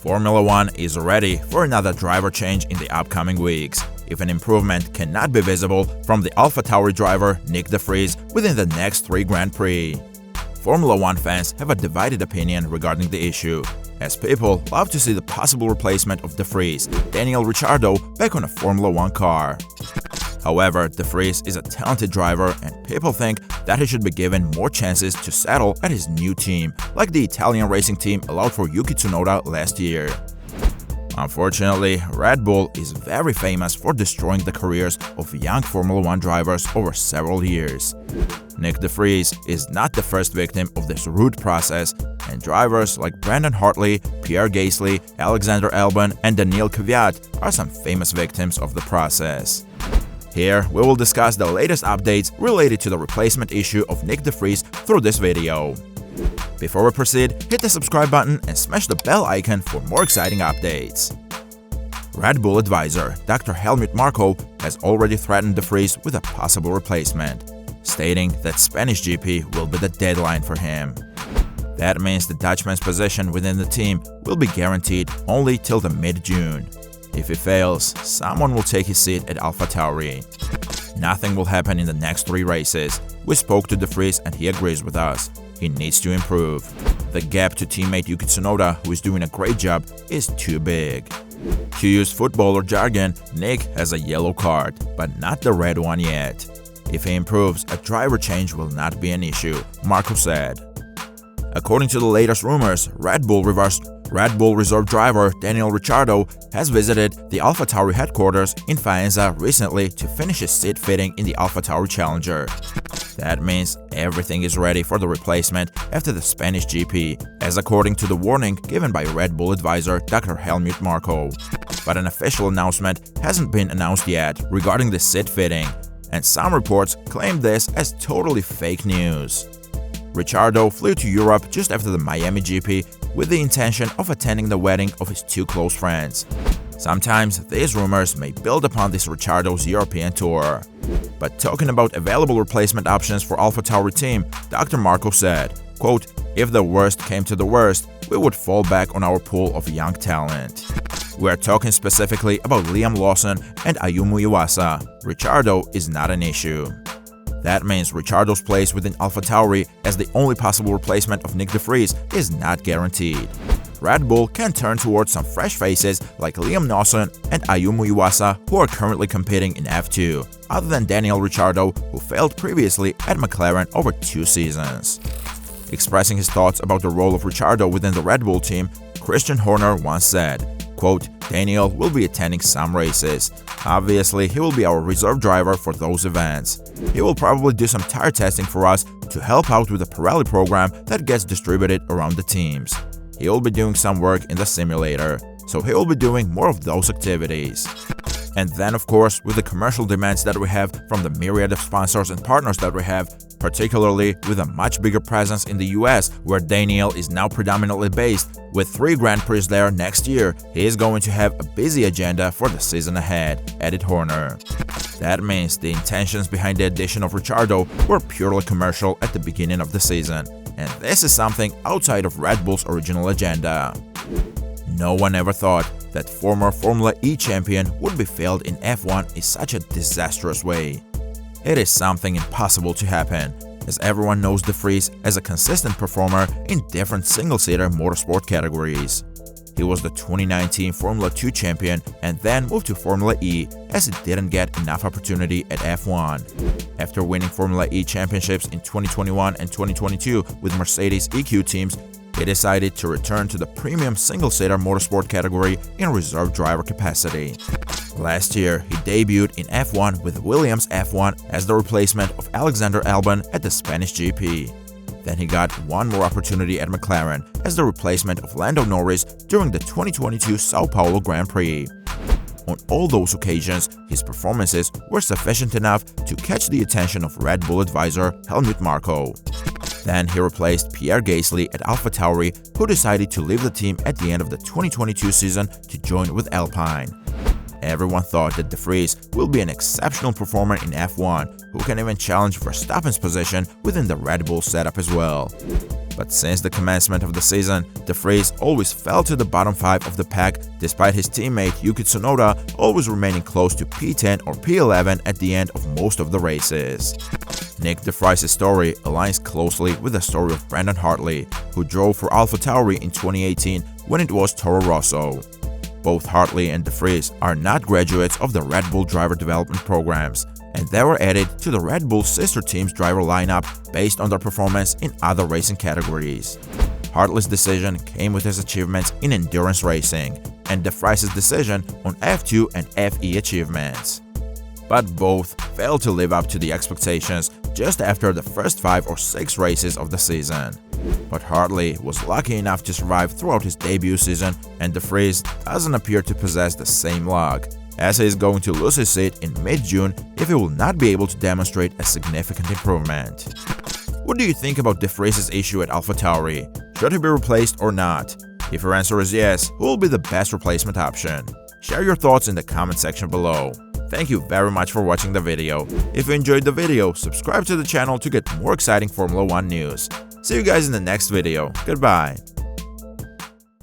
Formula One is ready for another driver change in the upcoming weeks, if an improvement cannot be visible from the AlphaTauri driver Nyck de Vries within the next 3 Grand Prix. Formula One fans have a divided opinion regarding the issue, as people love to see the possible replacement of de Vries, Daniel Ricciardo, back on a Formula One car. However, de Vries is a talented driver and people think that he should be given more chances to settle at his new team, like the Italian racing team allowed for Yuki Tsunoda last year. Unfortunately, Red Bull is very famous for destroying the careers of young Formula One drivers over several years. Nyck de Vries is not the first victim of this rude process, and drivers like Brandon Hartley, Pierre Gasly, Alexander Albon, and Daniel Kvyat are some famous victims of the process. Here, we will discuss the latest updates related to the replacement issue of Nyck de Vries through this video. Before we proceed, hit the subscribe button and smash the bell icon for more exciting updates. Red Bull advisor Dr. Helmut Marko has already threatened de Vries with a possible replacement, stating that Spanish GP will be the deadline for him. That means the Dutchman's position within the team will be guaranteed only till the mid-June. If he fails, someone will take his seat at AlphaTauri. Nothing will happen in the next 3 races. We spoke to de Vries and he agrees with us. He needs to improve. The gap to teammate Yuki Tsunoda, who is doing a great job, is too big. To use footballer jargon, Nyck has a yellow card, but not the red one yet. If he improves, a driver change will not be an issue, Marko said. According to the latest rumors, Red Bull reserve driver Daniel Ricciardo has visited the AlphaTauri headquarters in Faenza recently to finish his seat fitting in the AlphaTauri Challenger. That means everything is ready for the replacement after the Spanish GP, as according to the warning given by Red Bull advisor Dr. Helmut Marko. But an official announcement hasn't been announced yet regarding the seat fitting, and some reports claim this as totally fake news. Ricciardo flew to Europe just after the Miami GP with the intention of attending the wedding of his 2 close friends. Sometimes these rumors may build upon this Ricciardo's European tour. But talking about available replacement options for AlphaTauri team, Dr. Marko said, quote, "If the worst came to the worst, we would fall back on our pool of young talent. We are talking specifically about Liam Lawson and Ayumu Iwasa. Ricciardo is not an issue." That means Ricciardo's place within AlphaTauri as the only possible replacement of Nyck de Vries is not guaranteed. Red Bull can turn towards some fresh faces like Liam Lawson and Ayumu Iwasa, who are currently competing in F2, other than Daniel Ricciardo, who failed previously at McLaren over 2 seasons. Expressing his thoughts about the role of Ricciardo within the Red Bull team, Christian Horner once said, quote, "Daniel will be attending some races. Obviously, he will be our reserve driver for those events. He will probably do some tire testing for us to help out with the Pirelli program that gets distributed around the teams. He will be doing some work in the simulator, so he will be doing more of those activities." And then, of course, with the commercial demands that we have from the myriad of sponsors and partners that we have, particularly with a much bigger presence in the US, where Daniel is now predominantly based, with 3 Grand Prix there next year, he is going to have a busy agenda for the season ahead, added Horner. That means the intentions behind the addition of Ricciardo were purely commercial at the beginning of the season, and this is something outside of Red Bull's original agenda. No one ever thought that former Formula E champion would be failed in F1 in such a disastrous way. It is something impossible to happen, as everyone knows de Vries as a consistent performer in different single-seater motorsport categories. He was the 2019 Formula 2 champion and then moved to Formula E as he didn't get enough opportunity at F1. After winning Formula E championships in 2021 and 2022 with Mercedes EQ teams, he decided to return to the premium single-seater motorsport category in reserve driver capacity. Last year, he debuted in F1 with Williams F1 as the replacement of Alexander Albon at the Spanish GP. Then he got one more opportunity at McLaren as the replacement of Lando Norris during the 2022 Sao Paulo Grand Prix. On all those occasions, his performances were sufficient enough to catch the attention of Red Bull advisor Helmut Marko. Then he replaced Pierre Gasly at AlphaTauri, who decided to leave the team at the end of the 2022 season to join with Alpine. everyone thought that de Vries will be an exceptional performer in F1 who can even challenge Verstappen's position within the Red Bull setup as well. But since the commencement of the season, de Vries always fell to the bottom 5 of the pack despite his teammate Yuki Tsunoda always remaining close to P10 or P11 at the end of most of the races. Nyck de Vries' story aligns closely with the story of Brandon Hartley, who drove for AlphaTauri in 2018 when it was Toro Rosso. Both Hartley and de Vries are not graduates of the Red Bull driver development programs, and they were added to the Red Bull sister team's driver lineup based on their performance in other racing categories. Hartley's decision came with his achievements in endurance racing, and de Vries' decision on F2 and FE achievements. But both failed to live up to the expectations just after the first 5 or 6 races of the season. But Hartley was lucky enough to survive throughout his debut season, and de Vries doesn't appear to possess the same luck, as he is going to lose his seat in mid-June if he will not be able to demonstrate a significant improvement. What do you think about de Vries' issue at AlphaTauri? Should he be replaced or not? If your answer is yes, who will be the best replacement option? Share your thoughts in the comment section below. Thank you very much for watching the video. If you enjoyed the video, subscribe to the channel to get more exciting Formula 1 news. See you guys in the next video. Goodbye.